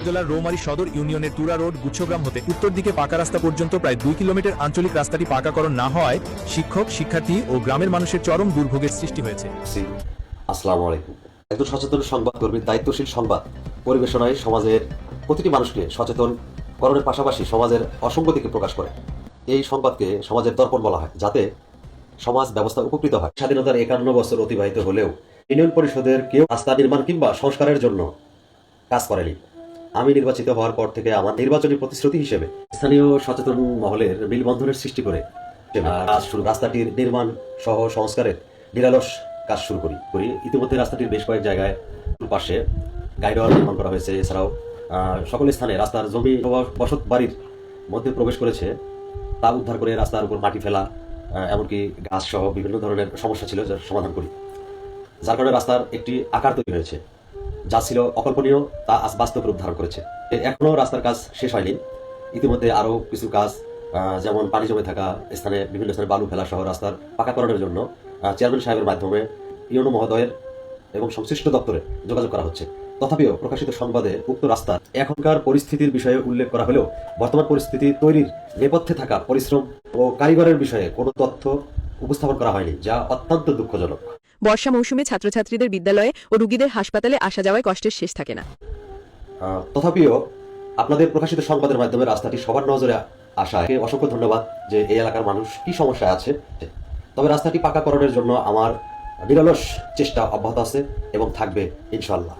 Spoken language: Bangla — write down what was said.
জেলার রৌমারী সদর ইউনিয়নের তুরা রোড গুচ্ছগ্রাম হতে উত্তর দিকে পাকা রাস্তা পর্যন্ত প্রায় 2 কিলোমিটার আঞ্চলিক রাস্তাটি পাকাকরণ না হওয়ায় শিক্ষক, শিক্ষার্থী ও গ্রামের মানুষের চরম দুর্ভোগের সৃষ্টি হয়েছে। আসসালামু আলাইকুম। একজন সচেতন সংবাদকর্মীর দায়িত্বশীল সংবাদ পরিবেশনায় সমাজের প্রতিটি মানুষকে সচেতন করণের পাশাপাশি সমাজের অসঙ্গতিকে প্রকাশ করে। এই সংবাদকে সমাজের দর্পণ বলা হয়, যাতে সমাজ ব্যবস্থা উপকৃত হয়। স্বাধীনতার 51 বছর অতিবাহিত হলেও ইউনিয়ন পরিষদের কেউ রাস্তা নির্মাণ কিংবা সংস্কারের জন্য কাজ করেনি। আমি নির্বাচিত হওয়ার পর থেকে আমার নির্বাচনী প্রতিশ্রুতি হিসেবে স্থানীয় সচেতন মহলের মেলবন্ধনের সৃষ্টি করে রাস্তাটির নির্মাণ সহ সংস্কারের নিরালস কাজ শুরু করি। ইতিমধ্যে রাস্তাটির বেশ কয়েক জায়গায় পাশে গাইডওয়াল নির্মাণ করা হয়েছে। এছাড়াও সকল স্থানে রাস্তার জমি বসত বাড়ির মধ্যে প্রবেশ করেছে তা উদ্ধার করে রাস্তার উপর মাটি ফেলা, এমনকি গাছ সহ বিভিন্ন ধরনের সমস্যা ছিল যার সমাধান করি, যার কারণে রাস্তার একটি আকার তৈরি হয়েছে যা ছিল অকল্পনীয়, তা আজ বাস্তব রূপ ধারণ করেছে। এখনো রাস্তার কাজ শেষ হয়নি। ইতিমধ্যে আরও কিছু কাজ, যেমন পানি জমে থাকা স্থানে বিভিন্ন স্থানে বালু ফেলা সহ রাস্তার পাকাকরণের জন্য চেয়ারম্যান সাহেবের মাধ্যমে ইউনো মহোদয়ের এবং সংশ্লিষ্ট দপ্তরে যোগাযোগ করা হচ্ছে। তথাপিও প্রকাশিত সংবাদে উক্ত রাস্তার এখনকার পরিস্থিতির বিষয়ে উল্লেখ করা হলেও বর্তমান পরিস্থিতি তৈরির নেপথ্যে থাকা পরিশ্রম ও কারিগরের বিষয়ে কোনো তথ্য উপস্থাপন করা হয়নি, যা অত্যন্ত দুঃখজনক। বর্ষা মৌসুমে ছাত্রছাত্রীদের বিদ্যালয়ে ও রোগীদের হাসপাতালে আসা যাওয়ায় কষ্টের শেষ থাকে না। তথাপিও আপনাদের প্রকাশিত সংবাদের মাধ্যমে রাস্তাটি সবার নজরে আসায় অসংখ্য ধন্যবাদ যে এই এলাকার মানুষ কি সমস্যায় আছে। তবে রাস্তাটি পাকাকরণের জন্য আমার নিরলস চেষ্টা অব্যাহত আছে এবং থাকবে ইনশাআল্লাহ।